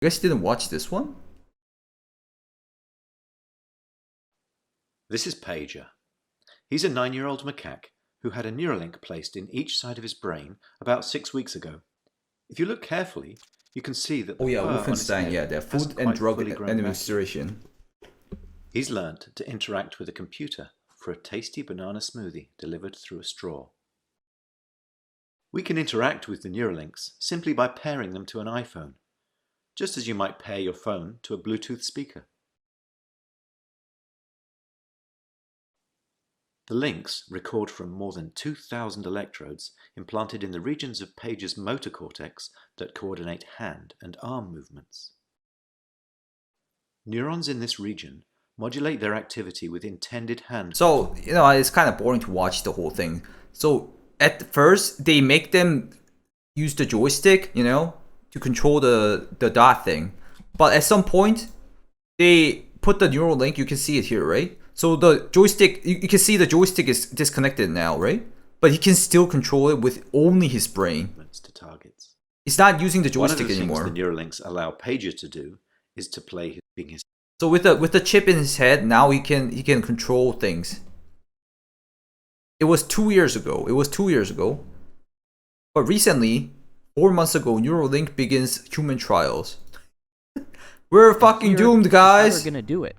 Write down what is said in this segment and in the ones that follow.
You guys didn't watch this one? This is Pager. He's a 9-year-old macaque who had a Neuralink placed in each side of his brain about 6 weeks ago. If you look carefully, you can see that the fur on his Wolfenstein, head the hasn't Food and quite Drug fully grown back. Administration. He's learnt to interact with a computer for a tasty banana smoothie delivered through a straw. We can interact with the Neuralinks simply by pairing them to an iPhone, just as you might pair your phone to a Bluetooth speaker. The links record from more than 2,000 electrodes implanted in the regions of Pager's motor cortex that coordinate hand and arm movements. Neurons in this region modulate their activity with intended hand. So, it's kind of boring to watch the whole thing. So, at first, they make them use the joystick, to control the dot thing. But at some point, they put the neural link, you can see it here, right? So the joystick, you can see the joystick is disconnected now, right? But he can still control it with only his brain. To targets. He's not using the joystick One of the anymore. things the Neuralinks allow Pager to do is to play his. So with the chip in his head, now he can control things. It was 2 years ago. But recently, 4 months ago, Neuralink begins human trials. We're fucking doomed, guys. We're gonna do it.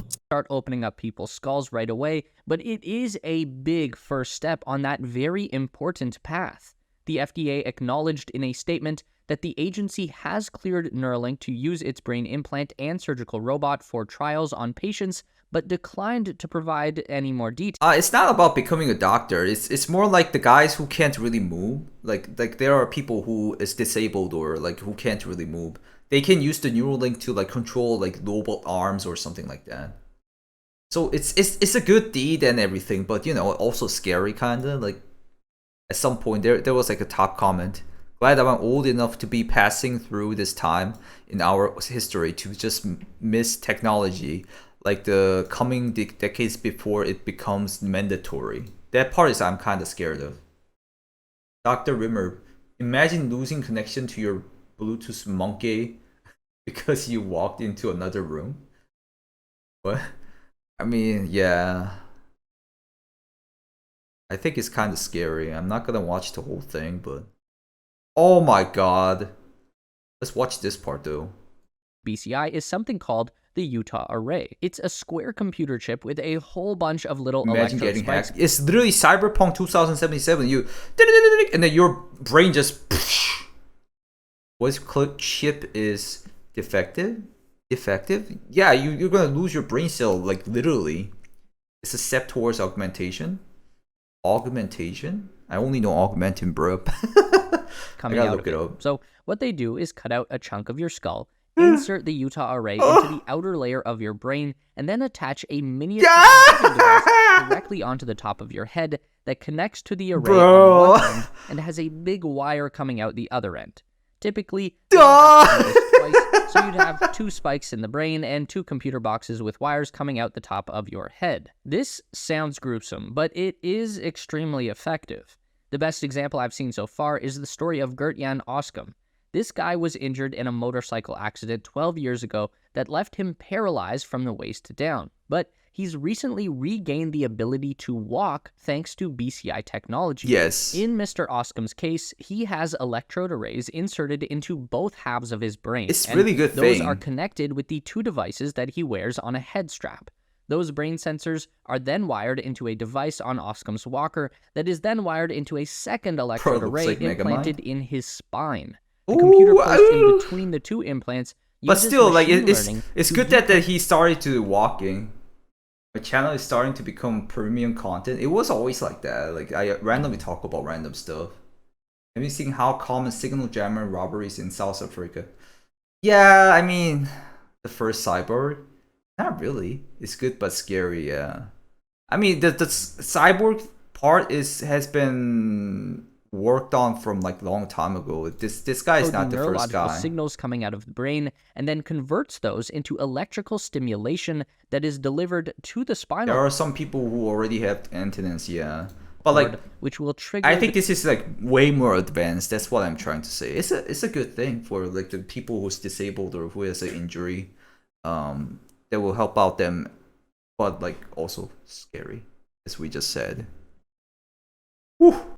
Start opening up people's skulls right away, but it is a big first step on that very important path. The FDA acknowledged in a statement that the agency has cleared Neuralink to use its brain implant and surgical robot for trials on patients, but declined to provide any more details. It's not about becoming a doctor. It's more like the guys who can't really move. Like there are people who is disabled or like who can't really move. They can use the Neuralink to like control like robot arms or something like that. So it's a good deed and everything, but also scary kinda. Like at some point there was like a top comment. Glad I'm old enough to be passing through this time in our history to just miss technology, like the coming decades before it becomes mandatory. That part is I'm kind of scared of. Dr. Rimmer, imagine losing connection to your Bluetooth monkey because you walked into another room. What? I mean, yeah. I think it's kind of scary. I'm not gonna watch the whole thing, but oh my god. Let's watch this part though. BCI is something called the Utah Array. It's a square computer chip with a whole bunch of little Imagine electrode getting spikes. hacked. It's literally Cyberpunk 2077. You and then your brain just what chip is defective? Yeah, you're gonna lose your brain cell, like literally. It's a step towards augmentation. I only know augmentin, bro. Coming I gotta out look of it it. up. So what they do is cut out a chunk of your skull, insert the Utah Array into the outer layer of your brain, and then attach a miniature computer device directly onto the top of your head that connects to the array on one end and has a big wire coming out the other end. Typically, you don't have to do this twice, so you'd have 2 spikes in the brain and 2 computer boxes with wires coming out the top of your head. This sounds gruesome, but it is extremely effective. The best example I've seen so far is the story of Gert-Jan Oskam. This guy was injured in a motorcycle accident 12 years ago that left him paralyzed from the waist down, but he's recently regained the ability to walk thanks to BCI technology. Yes. In Mr. Oskam's case, he has electrode arrays inserted into both halves of his brain. It's really good those thing. are connected with the 2 devices that he wears on a head strap. Those brain sensors are then wired into a device on Oskam's walker that is then wired into a second electrode array like implanted in his spine. The computer placed in between the 2 implants but uses still, like machine it's learning good that he started to walking. My channel is starting to become premium content. It was always like that. Like I randomly talk about random stuff. Have you seen how common signal jammer robberies in South Africa? Yeah, I mean, the first cyborg. Not really. It's good but scary. Yeah. I mean, the cyborg part has been worked on from like long time ago. This guy is not the first guy. Signals coming out of the brain and then converts those into electrical stimulation that is delivered to the spinal. There are some people who already have antennas, yeah. But, like, cord, which will trigger. I think this is like way more advanced. That's what I'm trying to say. It's a good thing for like the people who's disabled or who has an injury. That will help out them, but like also scary, as we just said. Whew.